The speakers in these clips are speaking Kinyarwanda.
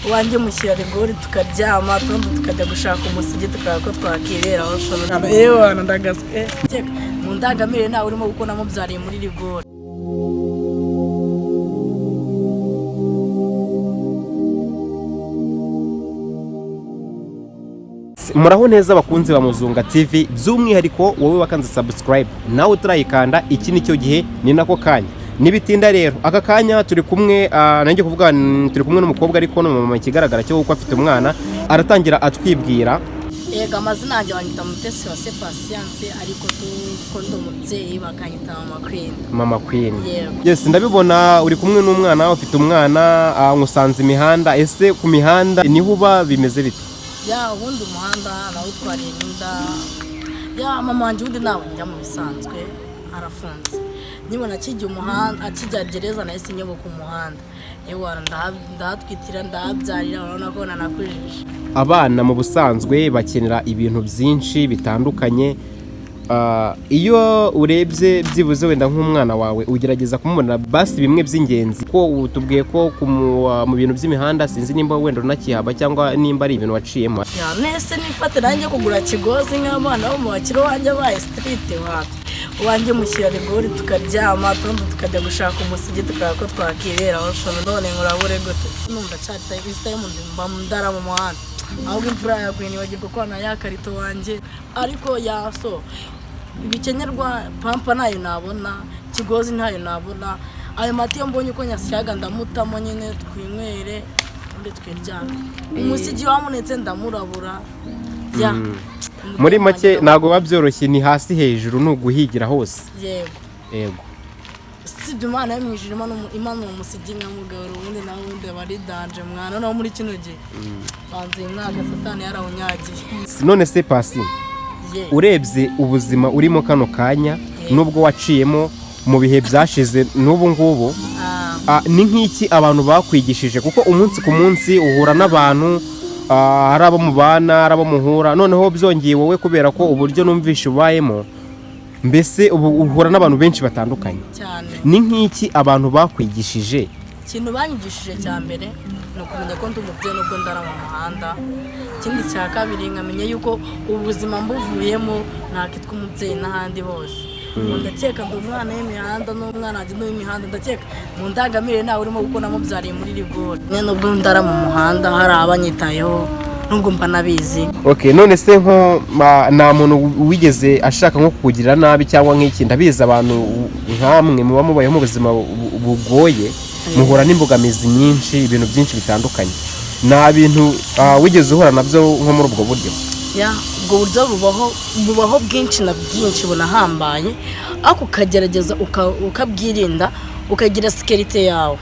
wanjye mushyira rigori tukaryama tundi tukajya gushaka umusigi tukaba ko twakibera aho ushobora wana ndagaswe mu ndangamire nawe urimo kuko namubyariye muri rigori. Muraho neza bakunzi ba Muzunga TV, by'umwihariko wowe wakanze subscribe nawe turayikanda, iki nicyo gihe ni nako kanya nibitinda rero. Aka kanya turi kumwe nanjye kuvuga turi kumwe n'umukobwa ariko no mama ikigaragara cyo uko afite umwana aratangira atwibwira. Yego amazina yanjye banyita Mutesi wa Patience ariko ko ndo mubyeyi bakanyita Mama Queen. Yes, ndabibona uri kumwe n'umwana, ufite umwana nkusanze imihanda. Ese ku mihanda niho uba bimeze bite? Ya ubundi umuhanda nawutwariye inda. Ya mama wanjye ubundi nawe njya mu bisanzwe arafunze. Nibona kijya umuhanda akijya gereza nahise nyobo ku muhanda. Yewe ndatwitira ndabyarira urabona ko nanakurije. Abana mu busanzwe bakenera ibintu byinshi bitandukanye. Iyo urebye byibuze wenda nk'umwana wawe ugerageza kumubona basi bimwe by'ingenzi ko utubwiye ko mu bintu by'imihanda sinzi nimba wenda unakihaba cyangwa nimba ari ibintu waciyemo. Ya nese nifate nanjye kugura kigozi nk'abana bo mu bakiro wanjye baye street wapi wanjye mushyira rigori tukaryama tundi tukajya gushaka umusigi tukaba ko twakibera aho ushobora none nkurabure gute numva cyataye isitaye mu ndara mu muhanda ahubwo imfura yaguye nibagirwa ko na yakarito wanjye ariko yaso ibikenerwa pampa nayo nabona kigozi ntayo nabona ayo matiyo mbonye uko nyasyaga ndamutamo nyine twinywere undi twiryame umusigi wamunetse ndamurabura ya muri make nago babyoroshye ni hasi hejuru nuguhigira hose. Yego sibyo Imana yamwijirima Imana umusigi nkamugaro ubundi nawe undi bari danje mwana no muri kino gihe banze imwaka satani yarawunyagiye. None se Pasi urebye ubuzima urimo kano kanya nubwo waciyemo mu bihe byashize n'ubu ngubu ni nk'iki abantu bakwigishije kuko umunsi ku munsi uhura n'abantu ari abo mu bana ari abo muhura noneho byongeye wowe kubera ko uburyo numvishe ubayemo mbese ubu uhura n'abantu benshi batandukanye cyane. Ni nk'iki abantu bakwigishije? Ikintu banyigishije cya mbere ni ukumenya ko ndi umubyeyi nubwo ndara mu muhanda. Ikindi cya kabiri nkamenya yuko ubuzima mbuvuyemo ntakitwa umubyeyi n'ahandi hose. Ndakeka ndi umwana w'imihanda n'umwana wanjye n'uw'imihanda ndakeka mu ndangamire nawe urimo kuko namubyariye muri rigori nubwo ndara mu muhanda hari abanyitayeho nubwo mba nabizi. Okay, none se nko nta muntu wigeze ashaka nko kukugirira nabi cyangwa nk'iki? Ndabizi abantu nkamwe muba mubayeho mu buzima bugoye muhura n'imbogamizi nyinshi ibintu byinshi bitandukanye. Nta bintu wigeze uhura nabyo nko muri ubwo buryo? Ya ubwo buryo bubaho bwinshi na byinshi bunahambaye ariko ukagerageza ukabwirinda ukagira security yawe.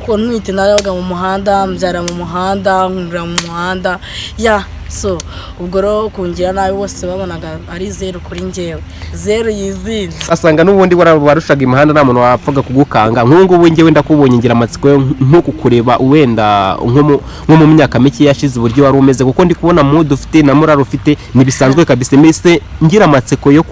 Ko ntwite naraga mu muhanda mbyara mu muhanda nkurira mu muhanda ya so ubwo ro kungira nawe bose babonaga ari zero kuri njyewe zero yizinze asanga n'ubundi warushaga imihanda nta muntu wapfaga kugukanga nk'ubu ubu njyewe ndakubonye ngira amatsiko nko kukureba wenda nko mu myaka mike yashize uburyo wari umeze kuko ndi kubona mood ufite na moral ufite nibisanzwe kabisa mbese ngira amatsiko yo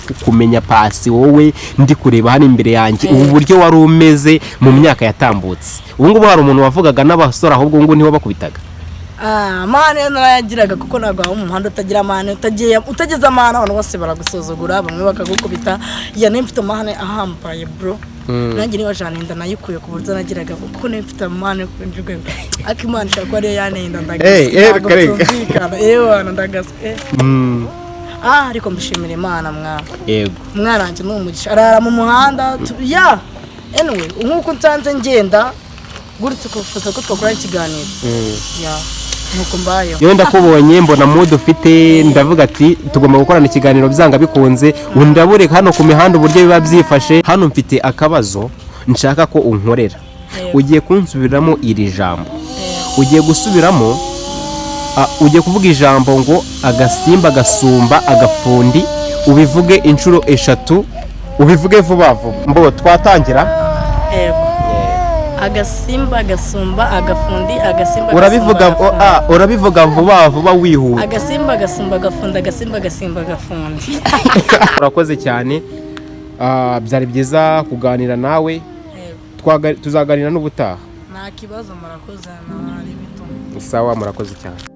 kukumenya Pasi wowe ndi kureba hano imbere yanjye ubu buryo wari umeze mu myaka yatambutse. Ubu ngubu hari umuntu wavugaga n'abasora ahubwo ngo niho bakubitaga amane narayagiraga kuko nagwa mu muhanda utagira amane utageze amane abantu bose baragusuzugura bamwe bakagukubita ya nemfite amane ahambaye bro nanjye niba janinda nayikuye ku buryo nagiraga kuko nemfite amane kunjugwe akimana shaka ari yanenda ndagasiga wana ndagaswe ariko mbishimira Imana mwana. Yego mwana wanjye n'umugisha arara mu muhanda ya anyway nkuko nsanze ngenda gutyo kufuza ko twakora ikiganiro ya nuko mbayo yewe ndakubonye mbona mood ufite ndavuga ati tugomba gukorana ikiganiro byanga bikunze undabureka hano ku mihanda uburyo biba byifashe. Hano mfite akabazo nshaka ko unkorera. Ugiye kunsubiramo iri jambo ugiye gusubiramo ugiye kuvuga ijambo ngo agasimba gasumba agafundi ubivuge inshuro 3 ubivuge vuba vuba mbo twatangira. Agasimba gasumba agafundi agasimba urabivuga vuba vuba wihuta. Agasimba gasumba agafundi agasimba gasimba agafundi. Urakoze cyane. Byari byiza kuganira nawe tuzaganira n'ubutaha. nta kibazo murakoze na ari bituma sawa murakoze cyane.